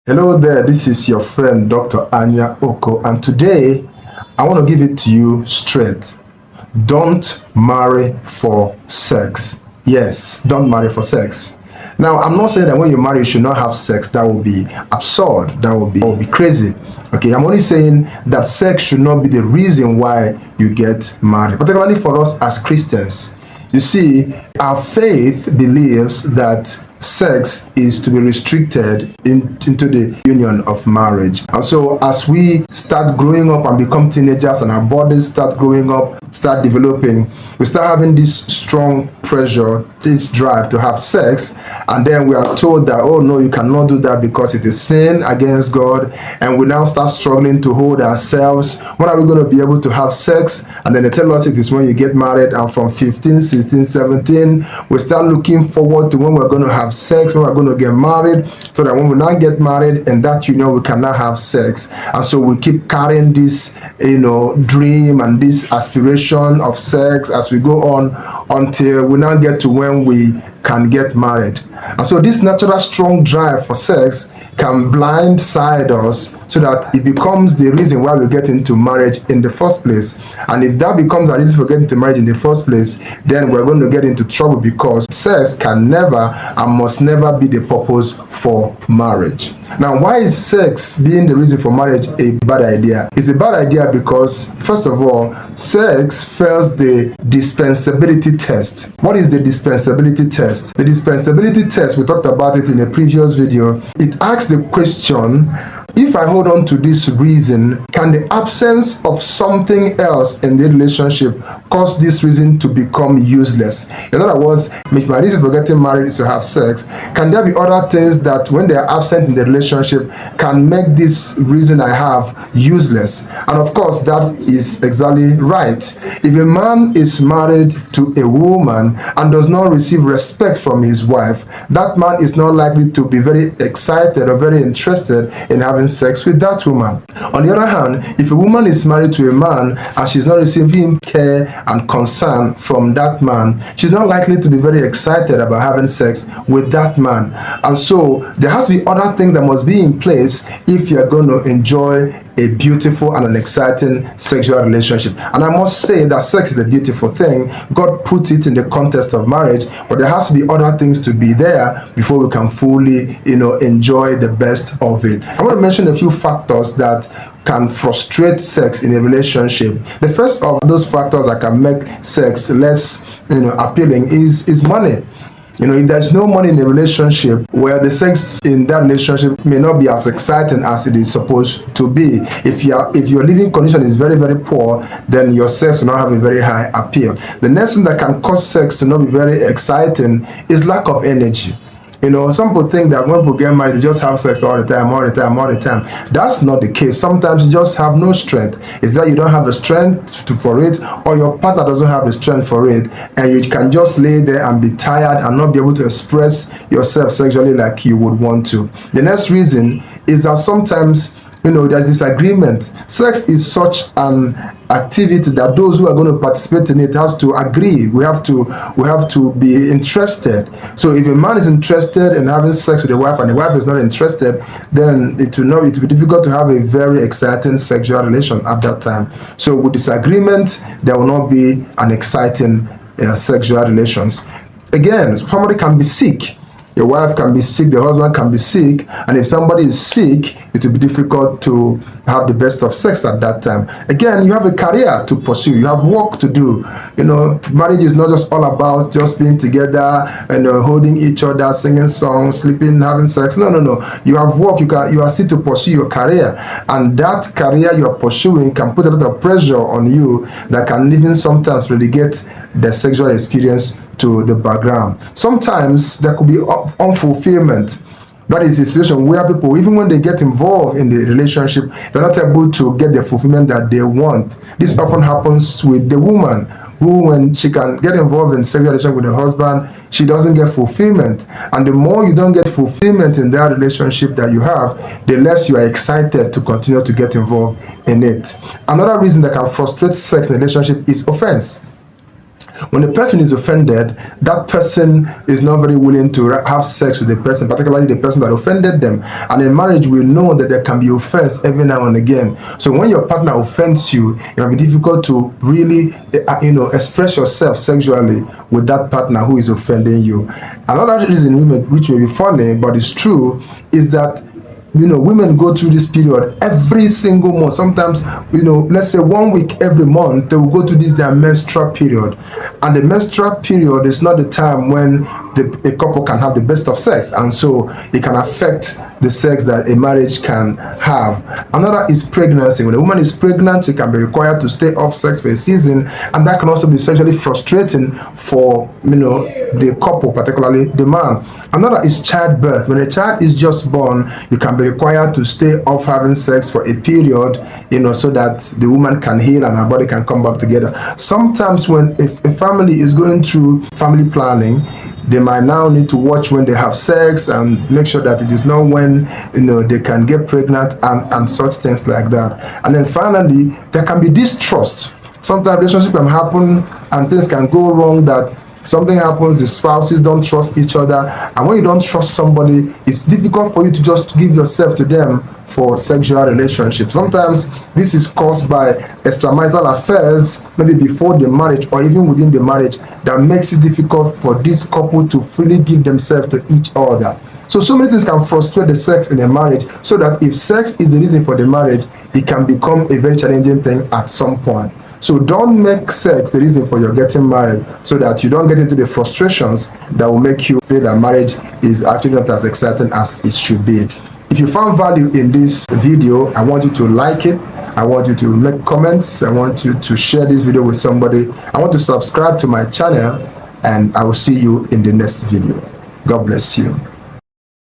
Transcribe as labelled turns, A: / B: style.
A: Hello there, this is your friend Dr. Anya Oko, and today I want to give it to you straight. Don't marry for sex. Yes, don't marry for sex. Now, I'm not saying that when you marry, you should not have sex. That would be absurd. That would be crazy. Okay, I'm only saying that sex should not be the reason why you get married, particularly for us as Christians. You see, our faith believes that sex is to be restricted into the union of marriage. And so as we start growing up and become teenagers and our bodies start growing up, start developing, we start having this strong pressure, this drive to have sex, and then we are told that, oh no, you cannot do that because it is sin against God, and we now start struggling to hold ourselves. When are we going to be able to have sex? And then they tell us it is when you get married, and from 15, 16, 17, we start looking forward to when we're going to have sex, when we're going to get married, so that when we now get married in that union, we cannot have sex. And so we keep carrying this, dream and this aspiration of sex as we go on until we now get to when we can get married. And so this natural strong drive for sex can blindside us so that it becomes the reason why we get into marriage in the first place. And if that becomes a reason for getting into marriage in the first place, then we're going to get into trouble, because sex can never and must never be the purpose for marriage. Now, why is sex being the reason for marriage a bad idea? It's a bad idea because, first of all, sex fails the dispensability test. What is the dispensability test? The dispensability test, we talked about it in a previous video. It asks the question, if I hold on to this reason, can the absence of something else in the relationship cause this reason to become useless? In other words, if my reason for getting married is to have sex, can there be other things that, when they are absent in the relationship, can make this reason I have useless? And of course, that is exactly right. If a man is married to a woman and does not receive respect from his wife, that man is not likely to be very excited or very interested in having sex with that woman. On the other hand, if a woman is married to a man and she's not receiving care and concern from that man, she's not likely to be very excited about having sex with that man. And so there has to be other things that must be in place if you're going to enjoy a beautiful and an exciting sexual relationship. And I must say that sex is a beautiful thing. God put it in the context of marriage, but there has to be other things to be there before we can fully, enjoy the best of it. I want to mention a few factors that can frustrate sex in a relationship. The first of those factors that can make sex less, appealing is money. If there's no money in the relationship, well, the sex in that relationship may not be as exciting as it is supposed to be. If your living condition is very, very poor, then your sex will not have a very high appeal. The next thing that can cause sex to not be very exciting is lack of energy. Some people think that when people get married, they just have sex all the time. That's not the case. Sometimes you just have no strength. It's that you don't have the strength for it, or your partner doesn't have the strength for it, and you can just lay there and be tired and not be able to express yourself sexually like you would want to. The next reason is that sometimes there's disagreement. Sex is such an activity that those who are going to participate in it has to agree. We have to be interested. So if a man is interested in having sex with a wife and the wife is not interested, then it will be difficult to have a very exciting sexual relation at that time. So with disagreement, there will not be an exciting sexual relations. Again, somebody can be sick. Your wife can be sick, the husband can be sick, and if somebody is sick, it will be difficult to have the best of sex at that time. Again, you have a career to pursue, you have work to do. Marriage is not just all about just being together and holding each other, singing songs, sleeping, having sex. No. You have work, you are still to pursue your career, and that career you are pursuing can put a lot of pressure on you that can even sometimes relegate the sexual experience to the background. Sometimes there could be unfulfillment. That is a situation where people, even when they get involved in the relationship, they're not able to get the fulfillment that they want. This often happens with the woman who, when she can get involved in sexual relationship with her husband, she doesn't get fulfillment. And the more you don't get fulfillment in that relationship that you have, the less you are excited to continue to get involved in it. Another reason that can frustrate sex in a relationship is offense. When the person is offended, that person is not very willing to have sex with the person, particularly the person that offended them. And in marriage, we know that there can be offense every now and again. So when your partner offends you, it might be difficult to really, express yourself sexually with that partner who is offending you. Another reason, which may be funny, but it's true, is that women go through this period every single month. Sometimes, let's say 1 week every month, they will go through their menstrual period. And the menstrual period is not the time when a couple can have the best of sex. And so it can affect the sex that a marriage can have. Another is pregnancy. When a woman is pregnant, she can be required to stay off sex for a season. And that can also be sexually frustrating for, the couple, particularly the man. Another is childbirth. When a child is just born, you can be required to stay off having sex for a period, so that the woman can heal and her body can come back together. Sometimes when a family is going through family planning, they might now need to watch when they have sex and make sure that it is not when they can get pregnant and such things like that. And then finally, there can be distrust. Sometimes relationship can happen and things can go wrong, that something happens, the spouses don't trust each other, and when you don't trust somebody, it's difficult for you to just give yourself to them for sexual relationships. Sometimes this is caused by extramarital affairs, maybe before the marriage or even within the marriage, that makes it difficult for this couple to freely give themselves to each other. So many things can frustrate the sex in a marriage, so that if sex is the reason for the marriage, it can become a very challenging thing at some point. So don't make sex the reason for your getting married, so that you don't get into the frustrations that will make you feel that marriage is actually not as exciting as it should be. If you found value in this video, I want you to like it. I want you to make comments. I want you to share this video with somebody. I want to subscribe to my channel, and I will see you in the next video. God bless you.